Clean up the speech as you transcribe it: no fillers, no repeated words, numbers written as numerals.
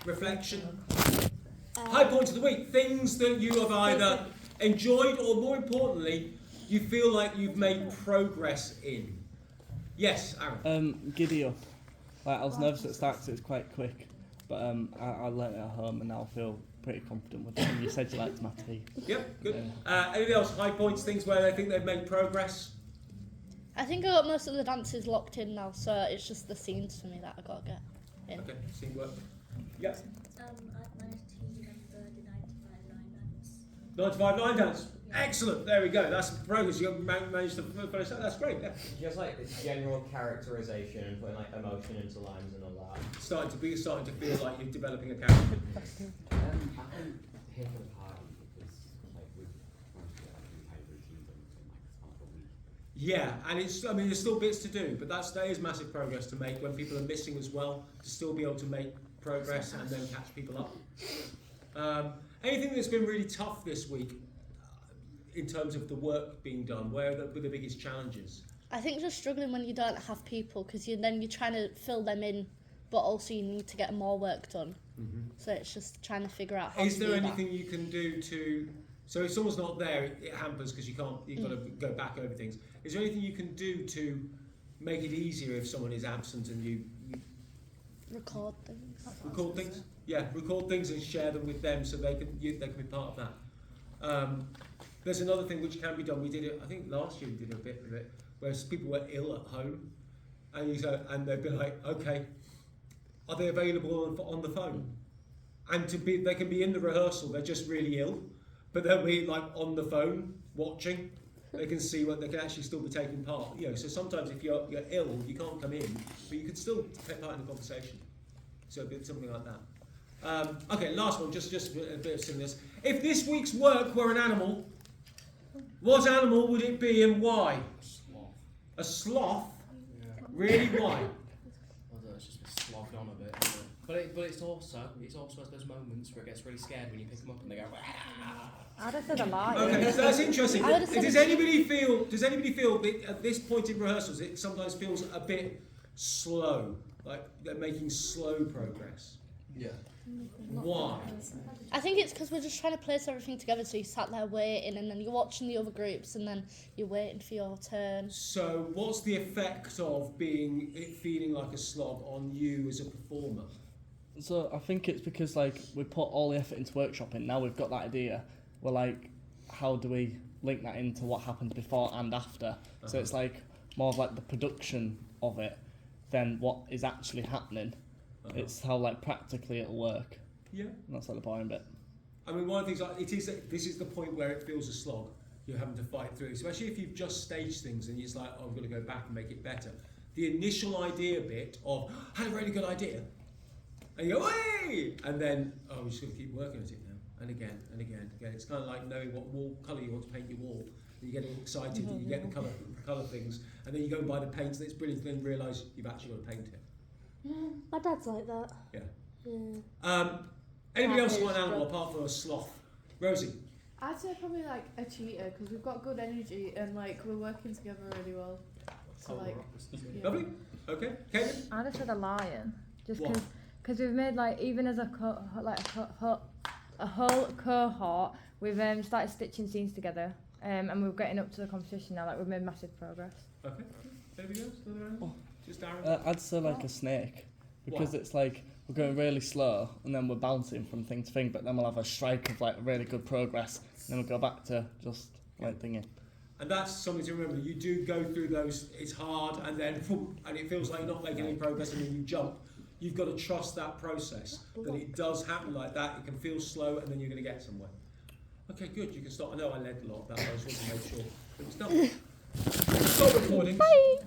reflection. High points of the week. Things that you have either enjoyed or, more importantly, you feel like you've made progress in. Yes, Aaron. Giddy up. Like, I was nervous at the start because it was quite quick, but I learnt it at home and now I feel pretty confident with it. And you said you liked my tea. Yep, good. Anything else? High points, things where they think they've made progress? I think I got most of the dances locked in now, so it's just the scenes for me that I gotta get in. Okay, scene work. Yep. I managed to get the 95 line dance. 95 line dance. Excellent. There we go. That's progress. You managed to finish that. That's great. Yeah. Just like general characterization and putting like emotion into lines and all that. Starting to feel like you're developing a character. I think hit for the party because like we kind of routines and like half a week. Yeah, and there's still bits to do, but that is massive progress to make when people are missing as well, to still be able to make progress and then catch people up. Anything that's been really tough this week in terms of the work being done, where were the biggest challenges? I think just struggling when you don't have people, because you're trying to fill them in, but also you need to get more work done. Mm-hmm. So it's just trying to figure out how Is to there do anything you can do to... So if someone's not there, it hampers because you've got to go back over things. Is there anything you can do to make it easier if someone is absent and you record things? record things? Yeah, record things and share them with them so they can be part of that. There's another thing which can be done. We did it, I think last year we did a bit of it, where people were ill at home, and they'd be like, okay, are they available on the phone? And they can be in the rehearsal, they're just really ill, but they'll be like on the phone watching. They can see what they can actually still be taking part. So sometimes if you're ill, you can't come in, but you can still take part in the conversation. So something like that. Okay, last one, just a bit of silliness. If this week's work were an animal, what animal would it be and why? Sloth. A sloth? Yeah. Really, why? I don't know, it's just been slogged on a bit. Isn't it? But it's also has those moments where it gets really scared when you pick them up and they go. I'd have said a lion. Okay, so that's interesting. I would have said Does anybody feel that at this point in rehearsals it sometimes feels a bit slow, like they're making slow progress? Yeah. Why? I think it's because we're just trying to place everything together, so you sat there waiting and then you're watching the other groups and then you're waiting for your turn. So what's the effect of it feeling like a slog on you as a performer? So I think it's because like we put all the effort into workshopping. Now we've got that idea. We're like, how do we link that into what happened before and after? So it's like more of like the production of it than what is actually happening. It's how like practically it'll work. Yeah. And that's like the boring bit. I mean, one of the things this is the point where it feels a slog. You're having to fight through, especially if you've just staged things and it's like, oh, I'm going to go back and make it better. The initial idea bit of, I had a really good idea, and you go, hey! And then, oh, we're just going to keep working at it now, and again, and again, and again. It's kind of like knowing what colour you want to paint your wall. And you get excited, and you get the colour things, and then you go and buy the paint, and it's brilliant, and then realise you've actually got to paint it. My dad's like that. Yeah. Yeah. Anybody else want an animal apart from a sloth? Rosie? I'd say probably like a cheetah because we've got good energy and like we're working together really well. So like, yeah. Lovely. Okay. Caitlin? I'd have said a lion just Why? because we've made like even as a whole cohort we've started stitching scenes together and we're getting up to the competition now. Like we've made massive progress. Okay. Anybody else? Another animal? Just Aaron? I'd say like a snake because it's like we're going really slow and then we're bouncing from thing to thing, but then we'll have a strike of like really good progress and then we'll go back to just like thinking. And that's something to remember. You do go through those, it's hard, and then and it feels like you're not making any progress and then you jump. You've got to trust that process, that it does happen like that. It can feel slow and then you're going to get somewhere. Okay, good. You can stop. I know I led a lot of that, but I just want to make sure it was done. Stop recording. Bye.